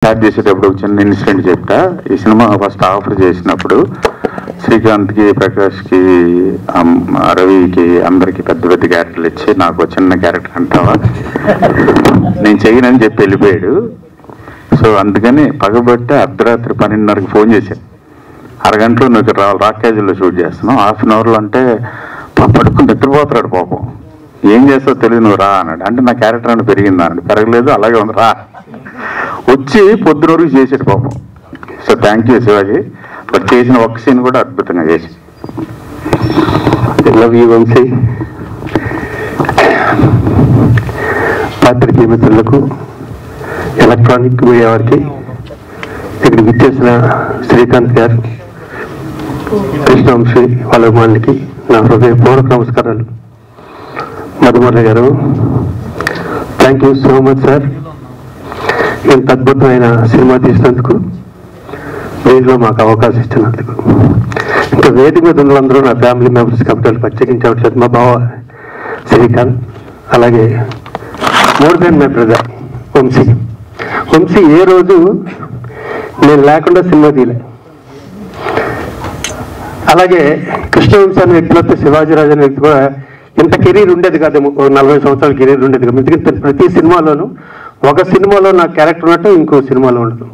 Start చేసేటప్పుడు ఒక చిన్న ఇన్సిడెంట్ చెప్తా. ఈ సినిమా ఫస్ట్ ఆఫర్ చేసినప్పుడు శ్రీకాంత్కి, ప్రకాష్కి, రవికి అందరికి పెద్ద పెద్ద క్యారెక్టర్లు ఇచ్చి నాకు చిన్న క్యారెక్టర్ అంటావా నేను చెయ్యనని చెప్పి వెళ్ళిపోయాడు. సో అందుకని పగబట్టి అర్ధరాత్రి 12:30కి ఫోన్ చేశాను. అరగంటలో నువ్వు రాకేజీలో షూట్ చేస్తున్నావు, హాఫ్ అన్ అవర్లో అంటే పడుకుని నిద్రపోతాడు పాపం. ఏం చేస్తావు తెలియదు, నువ్వు రా అన్నాడు. అంటే నా క్యారెక్టర్ అంటే పెరిగిందా అన్నాడు. పెరగలేదు, అలాగే ఉంది, రా. వచ్చి పొద్దున వరకు చేసాడు పాపం. So thank you Shivaji. But చేసిన ఒక్క సీన్ కూడా అద్భుతంగా చేసి. Love you Vamsi. పాత్రికేయ మిత్రులకు, ఎలక్ట్రానిక్ మీడియా వారికి, ఇక్కడికి విచ్చేసిన శ్రీకాంత్ గారు, కృష్ణవంశీ వాళ్ళ అభిమానులకి నా హృదయపూర్వక నమస్కారాలు. మధుమర్రి గారు, thank you so much sir. ఇంత అద్భుతమైన సినిమా తీసినందుకు, దీంట్లో మాకు అవకాశం ఇచ్చినందుకు. ఇంకా వేదిక మీద ఉన్నందరూ నా ఫ్యామిలీ మెంబర్స్ కాబట్టి ప్రత్యేకించవట్లేదు. మా బావ శ్రీకాంత్, అలాగే more than my brother Vamshi. Vamshi ఏ రోజు నేను లేకుండా సినిమా తీయలే. అలాగే కృష్ణవంశీ అనే వ్యక్తిలో శివాజీరాజు అనే వ్యక్తి కూడా ఇంత కెరీర్ ఉండేది కాదేమో, 40 సంవత్సరాల కెరీర్ ఉండేది కాదు. ఎందుకంటే ప్రతి సినిమాలోనూ ఒక సినిమాలో నా క్యారెక్టర్ ఉన్నట్టు ఇంకో సినిమాలో ఉండదు.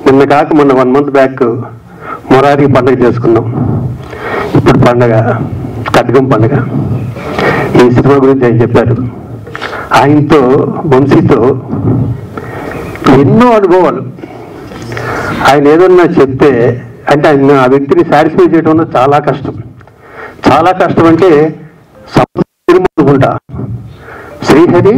నిన్న కాక మొన్న 1 month బ్యాక్ మొరారి పండుగ చేసుకున్నాం. ఇప్పుడు పండగ ఖడ్గం పండుగ. ఈ సినిమా గురించి ఆయన చెప్పారు. ఆయనతో, వంశీతో ఎన్నో అనుభవాలు. ఆయన ఏదన్నా చెప్తే అంటే ఆయన ఆ వ్యక్తిని సాటిస్ఫై చేయడం చాలా కష్టం. చాలా కష్టం అంటే అనుకుంటా శ్రీహరి,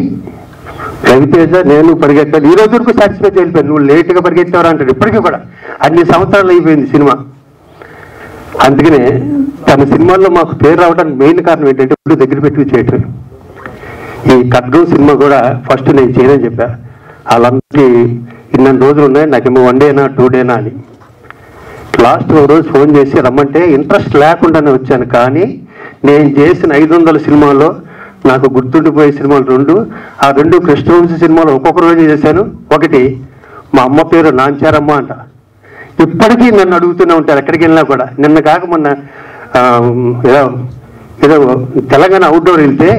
రవితేజ, నేను పరిగెత్తాను. ఈ రోజు వరకు సాటిస్ఫై చేయలేకపోయాను. నువ్వు లేటుగా పరిగెత్తావరా అంటాడు. ఇప్పటికీ కూడా అన్ని సంవత్సరాలు అయిపోయింది సినిమా. అందుకనే తన సినిమాల్లో మాకు పేరు రావడానికి మెయిన్ కారణం ఏంటంటే ఇప్పుడు దగ్గర పెట్టి చేయటం. ఈ ఖడ్గం సినిమా కూడా ఫస్ట్ నేను చేయనని చెప్పా. వాళ్ళందరికీ ఇన్ని రోజులు ఉన్నాయి, నాకేమో 1 డేనా 2 డేనా అని. లాస్ట్ ఒక రోజు ఫోన్ చేసి రమ్మంటే ఇంట్రెస్ట్ లేకుండానే వచ్చాను. కానీ నేను చేసిన 500 సినిమాల్లో నాకు గుర్తుండిపోయే సినిమాలు 2. ఆ 2 కృష్ణవంశీ సినిమాలు ఒక్కొక్క రోజు చేశాను. ఒకటి మా అమ్మ పేరు నాంచారమ్మ అంట. ఇప్పటికీ నన్ను అడుగుతూనే ఉంటారు ఎక్కడికి వెళ్ళినా కూడా. నిన్న కాక మొన్న ఏదో తెలంగాణ అవుట్డోర్ వెళ్తే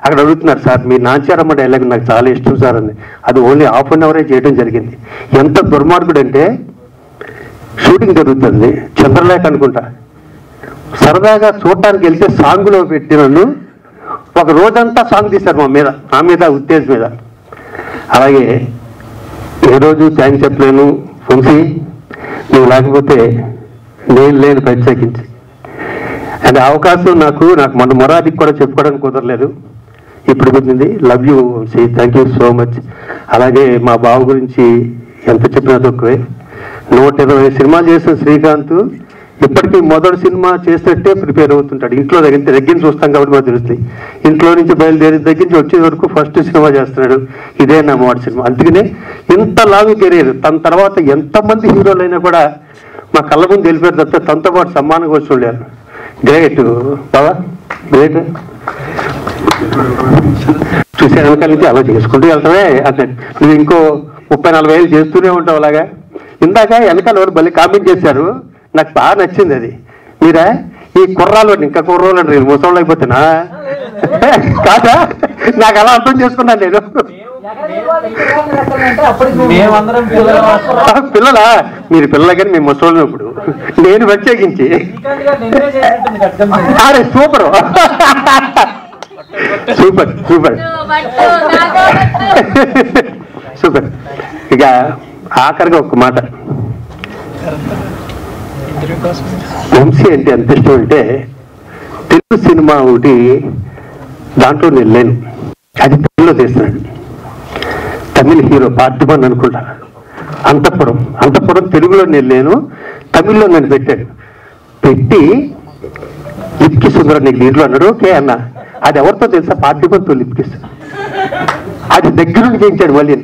అక్కడ అడుగుతున్నారు, సార్ మీ నాంచారమ్మ డైలాగ్ నాకు చాలా ఇష్టం సార్ అని. అది ఓన్లీ ½ అన్ అవరే చేయడం జరిగింది. ఎంత దుర్మార్గుడు అంటే షూటింగ్ జరుగుతుంది, చంద్రలేఖ అనుకుంటా, సరదాగా చూడటానికి వెళ్తే సాంగ్లో పెట్టి నన్ను ఒక రోజంతా సాంగ్ తీశారు నా మీద ఉత్తేజ్ మీద. అలాగే ఏ రోజు థ్యాంక్స్ చెప్పలేను వంశీ, నువ్వు లేకపోతే నేను లేని ప్రత్యేకించి. అది అవకాశం నాకు మొన్న మొరాదికి కూడా చెప్పుకోవడానికి కుదరలేదు, ఇప్పుడు కుదిరింది. Love you Vamsi, thank you so much. అలాగే మా బావ గురించి ఎంత చెప్పినా తక్కువే. 120 సినిమాలు చేసిన శ్రీకాంత్ ఇప్పటికీ మొదటి సినిమా చేసినట్టే ప్రిపేర్ అవుతుంటాడు. ఇంట్లో దగ్గర చూస్తాం కాబట్టి మాకు తెలుస్తుంది. ఇంట్లో నుంచి బయలుదేరి దగ్గర నుంచి వచ్చే వరకు ఫస్ట్ సినిమా చేస్తున్నాడు. ఇదే నా మొదటి సినిమా. అందుకనే ఇంత లాంగ్ కెరీర్. తన తర్వాత ఎంతమంది హీరోలు అయినా కూడా మా కళ్ళ ముందు వెళ్ళిపోయారు తప్ప తనతో పాటు సమ్మానంగా వచ్చి ఉండేవారు. గ్రేట్ బావా, గ్రేట్. చూసే వెనకాల నుంచి అలా చేసుకుంటూ వెళ్తామే అంటే నువ్వు ఇంకో 30-40 ఏళ్ళు చేస్తూనే ఉంటావు. అలాగా ఇందాక వెనకాల ఎవరు మళ్ళీ కామెంట్ చేశారు, నాకు బాగా నచ్చింది. అది మీరా ఈ కుర్రాలు ఇంకా కుర్రోళ్ళు అంటే ముసళ్ళు అయిపోతున్నా కాదా? నాకు అలా అర్థం చేసుకున్నాను నేను. పిల్లలా? మీరు పిల్లలు కానీ మేము ముసళ్ళు ఇప్పుడు నేను ప్రత్యేకించి. అరే సూపర్ సూపర్ సూపర్ సూపర్. ఇక ఆఖరిగా ఒక మాట, వంశీ అంటే ఎంత ఇష్టం అంటే తెలుగు సినిమా ఒకటి దాంట్లో నేను లేను, అది తెలుగులో తీస్తున్నాడు. తమిళ హీరో పార్థిబన్ అనుకుంటా, అంతఃపురం తెలుగులో నేను లేను, తమిళ్లో నన్ను పెట్టాడు. పెట్టి లిప్కి సుందరం నీకు దీంట్లో అన్నాడు. ఓకే అన్న. అది ఎవరితో తెలుసా? పార్థిబన్తో లిప్కిస్. అది దగ్గర నుండి చేయించాడు మళ్ళీ.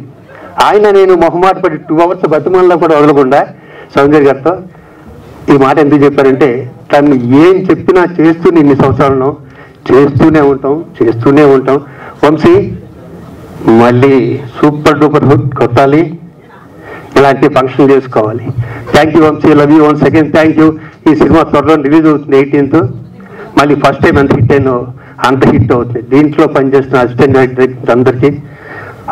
ఆయన నేను మొహమాట పడి 2 hours బతిమల్లో కూడా వదలకుండా సౌందర్య గారితో ఈ మాట ఎందుకు చెప్పారంటే, తను ఏం చెప్పినా చేస్తూ ఇన్ని సంవత్సరాలను చేస్తూనే ఉంటాం. వంశీ మళ్ళీ సూపర్ డూపర్ హిట్ కొట్టాలి. ఇలాంటి ఫంక్షన్ చేసుకోవాలి. Thank you Vamsi, love you one second. Thank you. ఈ సినిమా త్వరలో రిలీజ్ అవుతుంది 18th. మళ్ళీ ఫస్ట్ టైం ఎంత హిట్ అయినో అంత హిట్ అవుతుంది. దీంట్లో పనిచేస్తున్న అసిస్టెంట్ డైరెక్టర్ అందరికీ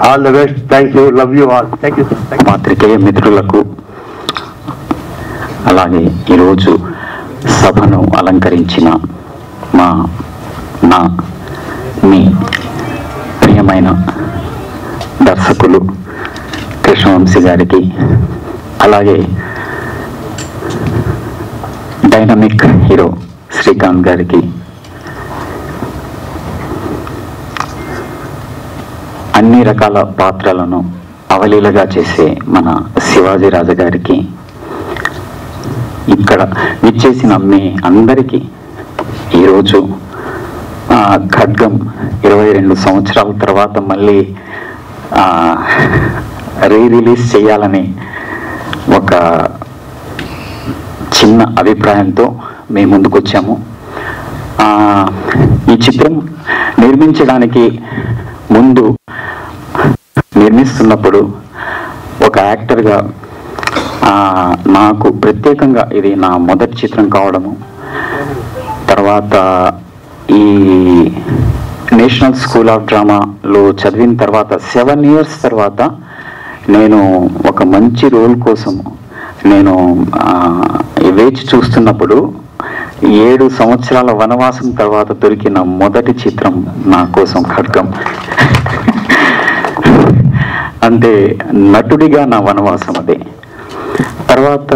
all the best. Thank you, love you all. Thank you. పాత్రికేయ మిత్రులకు, అలాగే ఈరోజు సభను అలంకరించిన మీ ప్రియమైన దర్శకులు కృష్ణవంశీ గారికి, అలాగే డైనమిక్ హీరో శ్రీకాంత్ గారికి, అన్ని రకాల పాత్రలను అవలీలగా చేసే మన శివాజీ రాజు గారికి, ఇక్కడ విచ్చేసిన మీ అందరికీ ఈరోజు ఖడ్గం 22 సంవత్సరాల తర్వాత మళ్ళీ రిలీజ్ చేయాలని ఒక చిన్న అభిప్రాయంతో మేము ముందుకు వచ్చాము. ఈ చిత్రం నిర్మించడానికి ముందు, నిర్మిస్తున్నప్పుడు ఒక యాక్టర్గా నాకు ప్రత్యేకంగా ఇది నా మొదటి చిత్రం కావడము, తర్వాత ఈ నేషనల్ స్కూల్ ఆఫ్ డ్రామాలో చదివిన తర్వాత 7 years తర్వాత నేను ఒక మంచి రోల్ కోసం నేను వేచి చూస్తున్నప్పుడు 7 సంవత్సరాల వనవాసం తర్వాత దొరికిన మొదటి చిత్రం నా కోసం ఖడ్గం. అంటే నటుడిగా నా వనవాసం అదే. తర్వాత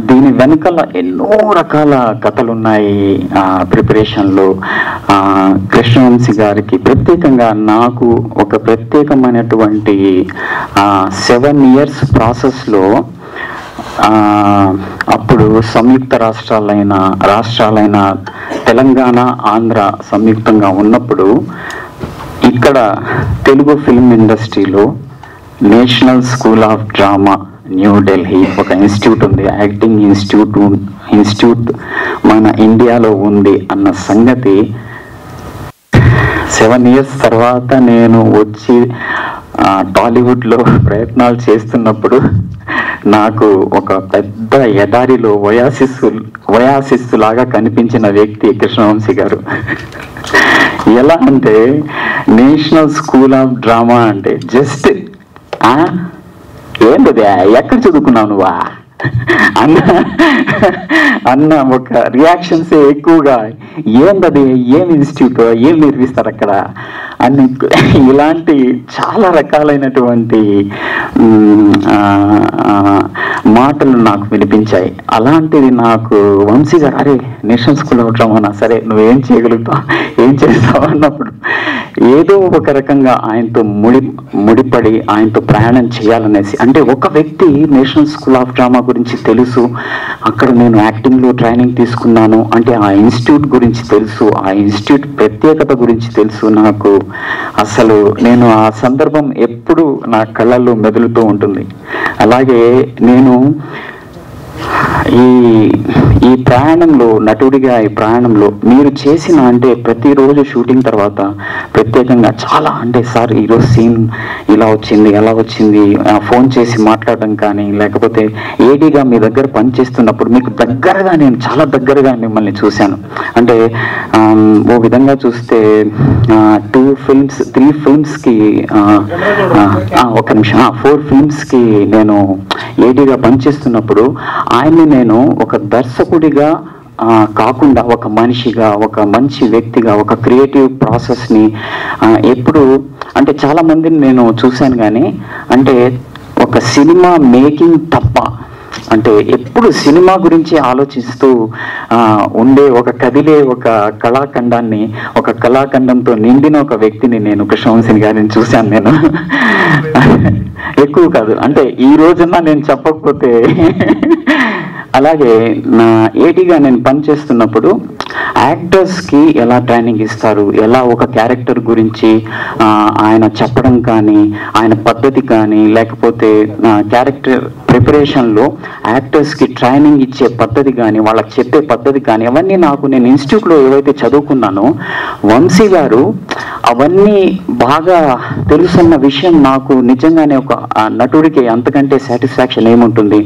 దీని వెనకాల ఎన్నో రకాల కథలు ఉన్నాయి ప్రిపరేషన్లో. కృష్ణవంశీ గారికి ప్రత్యేకంగా నాకు ఒక ప్రత్యేకమైనటువంటి 7 years ప్రాసెస్లో, అప్పుడు సంయుక్త రాష్ట్రాలైన తెలంగాణ, ఆంధ్ర సంయుక్తంగా ఉన్నప్పుడు ఇక్కడ తెలుగు ఫిల్మ్ ఇండస్ట్రీలో national school of drama New Delhi ఒక ఇన్స్టిట్యూట్ ఉంది, యాక్టింగ్ ఇన్స్టిట్యూట్ మన ఇండియాలో ఉంది అన్న సంగతి 7 years తర్వాత నేను వచ్చి టాలీవుడ్లో ప్రయత్నాలు చేస్తున్నప్పుడు నాకు ఒక పెద్ద ఎడారిలో వయాసిస్సు లాగా కనిపించిన వ్యక్తి కృష్ణవంశీ గారు. ఎలా అంటే నేషనల్ స్కూల్ ఆఫ్ డ్రామా అంటే జస్ట్ ఏంటది, ఎక్కడ చదువుకున్నావు నువ్వా అన్న ఒక రియాక్షన్స్ ఎక్కువగా, ఏంటది, ఏం ఇన్స్టిట్యూట్, ఏం నేర్పిస్తారు అక్కడ అని ఇలాంటి చాలా రకాలైనటువంటి మాటలు నాకు వినిపించాయి. అలాంటిది నాకు వంశీ గారు, అరే నేషనల్ స్కూల్ ఆఫ్ డ్రామా, సరే నువ్వేం చేయగలుగుతావు, ఏం చేస్తావు అన్నప్పుడు ఏదో ఒక రకంగా ఆయనతో ముడిపడి ఆయనతో ప్రయాణం చేయాలనేసి. అంటే ఒక వ్యక్తి నేషనల్ స్కూల్ ఆఫ్ డ్రామా గురించి తెలుసు, అక్కడ నేను యాక్టింగ్లో ట్రైనింగ్ తీసుకున్నాను అంటే ఆ ఇన్స్టిట్యూట్ గురించి తెలుసు, ఆ ఇన్స్టిట్యూట్ ప్రత్యేకత గురించి తెలుసు నాకు. అసలు నేను ఆ సందర్భం ఎప్పుడు నా కళ్ళల్లో మెదులుతూ ఉంటుంది. అలాగే నేను ఈ ప్రయాణంలో, నటుడిగా ఈ ప్రయాణంలో మీరు చేసిన, అంటే ప్రతిరోజు షూటింగ్ తర్వాత ప్రత్యేకంగా చాలా, అంటే సార్ ఈరోజు సీన్ ఇలా వచ్చింది, ఎలా వచ్చింది, ఫోన్ చేసి మాట్లాడడం కానీ, లేకపోతే ఏడీగా మీ దగ్గర పనిచేస్తున్నప్పుడు మీకు దగ్గరగా, నేను చాలా దగ్గరగా మిమ్మల్ని చూశాను. అంటే ఓ విధంగా చూస్తే 3 ఫిల్మ్స్కి ఒక నిమిషం 4 ఫిల్మ్స్కి నేను ఏడీగా పనిచేస్తున్నప్పుడు ఆయన్ని నేను ఒక దర్శకుడిగా కాకుండా ఒక మనిషిగా, ఒక మంచి వ్యక్తిగా, ఒక క్రియేటివ్ ప్రాసెస్ని ఎప్పుడు, అంటే చాలా మందిని నేను చూశాను కానీ, అంటే ఒక సినిమా మేకింగ్ తప్ప, అంటే ఎప్పుడు సినిమా గురించి ఆలోచిస్తూ ఉండే ఒక కదిలే ఒక కళాఖండాన్ని, ఒక కళాఖండంతో నిండిన ఒక వ్యక్తిని నేను కృష్ణవంశీ గారిని చూశాను. నేను ఎక్కువ కాదు, అంటే ఈ రోజున నేను చెప్పకపోతే. అలాగే నా ఏటీగా నేను పనిచేస్తున్నప్పుడు యాక్టర్స్కి ఎలా ట్రైనింగ్ ఇస్తారు, ఎలా ఒక క్యారెక్టర్ గురించి ఆయన చెప్పడం కానీ, ఆయన పద్ధతి కానీ, లేకపోతే క్యారెక్టర్ ప్రిపరేషన్లో యాక్టర్స్కి ట్రైనింగ్ ఇచ్చే పద్ధతి కానీ, వాళ్ళకి చెప్పే పద్ధతి కానీ, అవన్నీ నాకు నేను ఇన్స్టిట్యూట్లో ఏవైతే చదువుకున్నానో వంశీ గారు అవన్నీ బాగా తెలుసున్న విషయం నాకు నిజంగానే ఒక నటుడికి అంతకంటే సాటిస్ఫాక్షన్ ఏముంటుంది.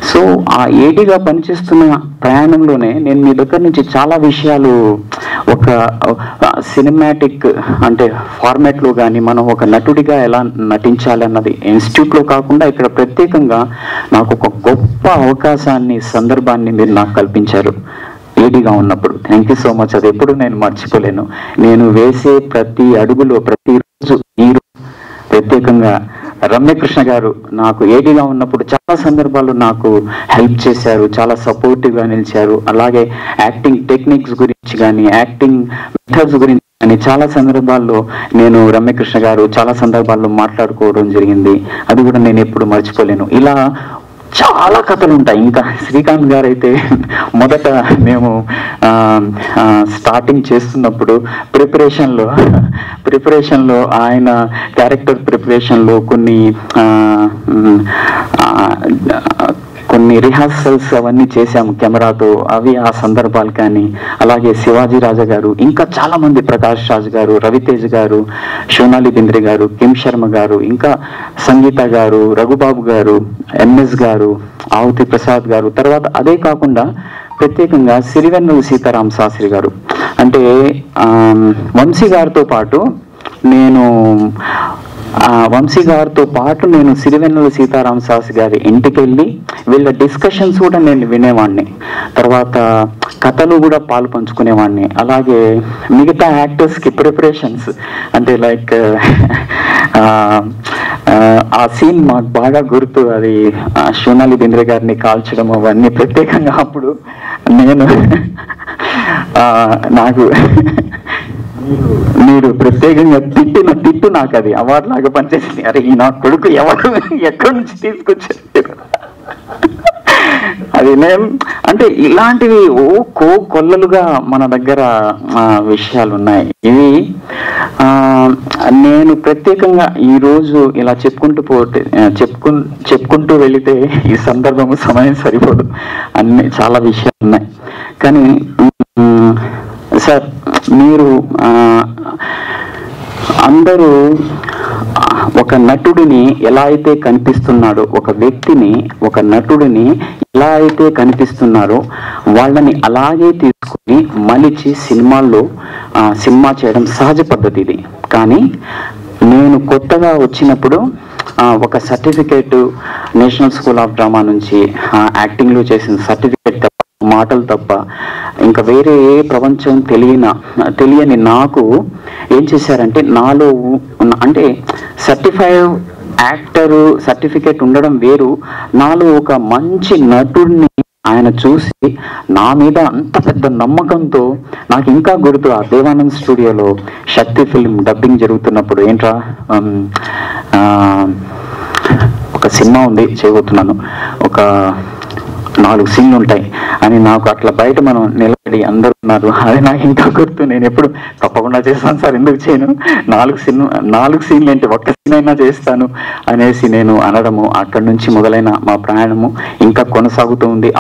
సో ఆ ఏడీగా పనిచేస్తున్న ప్రయాణంలోనే నేను మీ దగ్గర నుంచి చాలా విషయాలు ఒక సినిమాటిక్ అంటే ఫార్మాట్లో కానీ మనం ఒక నటుడిగా ఎలా నటించాలి అన్నది ఇన్స్టిట్యూట్లో కాకుండా ఇక్కడ ప్రత్యేకంగా నాకు ఒక గొప్ప అవకాశాన్ని, సందర్భాన్ని మీరు నాకు కల్పించారు ఏడీగా ఉన్నప్పుడు. Thank you so much. అది ఎప్పుడు నేను మర్చిపోలేను. నేను వేసే ప్రతి అడుగులో ప్రతిరోజు మీరు ప్రత్యేకంగా రమ్యకృష్ణ గారు నాకు ఏడీగా ఉన్నప్పుడు చాలా సందర్భాల్లో నాకు హెల్ప్ చేశారు, చాలా సపోర్టివ్గా నిలిచారు. అలాగే యాక్టింగ్ టెక్నిక్స్ గురించి కానీ, యాక్టింగ్ మెథడ్స్ గురించి కానీ చాలా సందర్భాల్లో నేను రమ్యకృష్ణ గారు చాలా సందర్భాల్లో మాట్లాడుకోవడం జరిగింది. అది కూడా నేను ఎప్పుడు మర్చిపోలేను. ఇలా చాలా కథలు ఉంటాయి. ఇంకా శ్రీకాంత్ గారు అయితే మొదట మేము స్టార్టింగ్ చేస్తున్నప్పుడు ప్రిపరేషన్లో ఆయన క్యారెక్టర్ ప్రిపరేషన్లో కొన్ని రిహార్సల్స్ అవన్నీ చేశాము కెమెరాతో. అవి ఆ సందర్భాలు కానీ, అలాగే శివాజీ రాజా గారు, ఇంకా చాలా మంది, ప్రకాష్ రాజ్ గారు, రవితేజ్ గారు, సోనాలి బింద్రే గారు, కిమ్ శర్మ గారు, ఇంకా సంగీత గారు, రఘుబాబు గారు, ఎంఎస్ గారు, ఆవుతి ప్రసాద్ గారు, తర్వాత అదే కాకుండా ప్రత్యేకంగా సిరివెన్నెల సీతారామ శాస్త్రి గారు. అంటే వంశీ గారితో పాటు నేను సిరివెన్నెల సీతారామ శాస్త్రి గారి ఇంటికి వెళ్ళి వీళ్ళ డిస్కషన్స్ కూడా నేను వినేవాడిని. తర్వాత కథలు కూడా పాలు పంచుకునేవాడిని. అలాగే మిగతా యాక్టర్స్కి ప్రిపరేషన్స్ అంటే లైక్ ఆ సీన్ మాకు బాగా గుర్తు. అది సోనాలి బింద్రే గారిని కాల్చడం అవన్నీ ప్రత్యేకంగా అప్పుడు నాకు మీరు ప్రత్యేకంగా తిట్టు నాకు అది అవార్డు లాగా పనిచేసింది. అరే ఈ నా కొడుకు ఎవరు ఎక్కడి నుంచి తీసుకొచ్చారు. అది నేను అంటే ఇలాంటివి కొల్లలుగా మన దగ్గర విషయాలు ఉన్నాయి. ఇవి నేను ప్రత్యేకంగా ఈరోజు ఇలా చెప్పుకుంటూ వెళితే ఈ సందర్భము సమయం సరిపోదు. అన్ని చాలా విషయాలు ఉన్నాయి. కానీ సార్ మీరు అందరూ ఒక నటుడిని ఎలా అయితే కనిపిస్తున్నాడో, ఒక వ్యక్తిని, ఒక నటుడిని ఎలా అయితే కనిపిస్తున్నారో వాళ్ళని అలాగే తీసుకుని మలిచి సినిమా చేయడం సహజ పద్ధతి ఇది. కానీ నేను కొత్తగా వచ్చినప్పుడు ఒక certificate national school of drama నుంచి యాక్టింగ్లో చేసిన సర్టిఫికేట్ తప్ప, మాటలు తప్ప ఇంకా వేరే ఏ ప్రపంచం తెలియని నాకు ఏం చేశారంటే, నాలో అంటే సర్టిఫైడ్ యాక్టరు సర్టిఫికేట్ ఉండడం వేరు, నాలో ఒక మంచి నటుడిని ఆయన చూసి నా మీద అంత పెద్ద నమ్మకంతో, నాకు ఇంకా గుర్తు ఆ దేవానంద్ స్టూడియోలో శక్తి ఫిల్మ్ డబ్బింగ్ జరుగుతున్నప్పుడు, ఏంట్రా ఒక సినిమా ఉంది చేయబోతున్నాను, ఒక 4 సీన్లు ఉంటాయి అని నాకు అట్లా బయట మనం నిలబడి అందరు ఉన్నారు. అది నాకు ఇంకా గుర్తు. నేను ఎప్పుడు తప్పకుండా చేస్తాను సార్, ఎందుకు చేయను, 4 సీన్లు ఏంటి, ఒక్క సీన్ అయినా చేస్తాను అనేసి నేను అనడము. అక్కడి నుంచి మొదలైన మా ప్రయాణము ఇంకా కొనసాగుతూ ఉంది.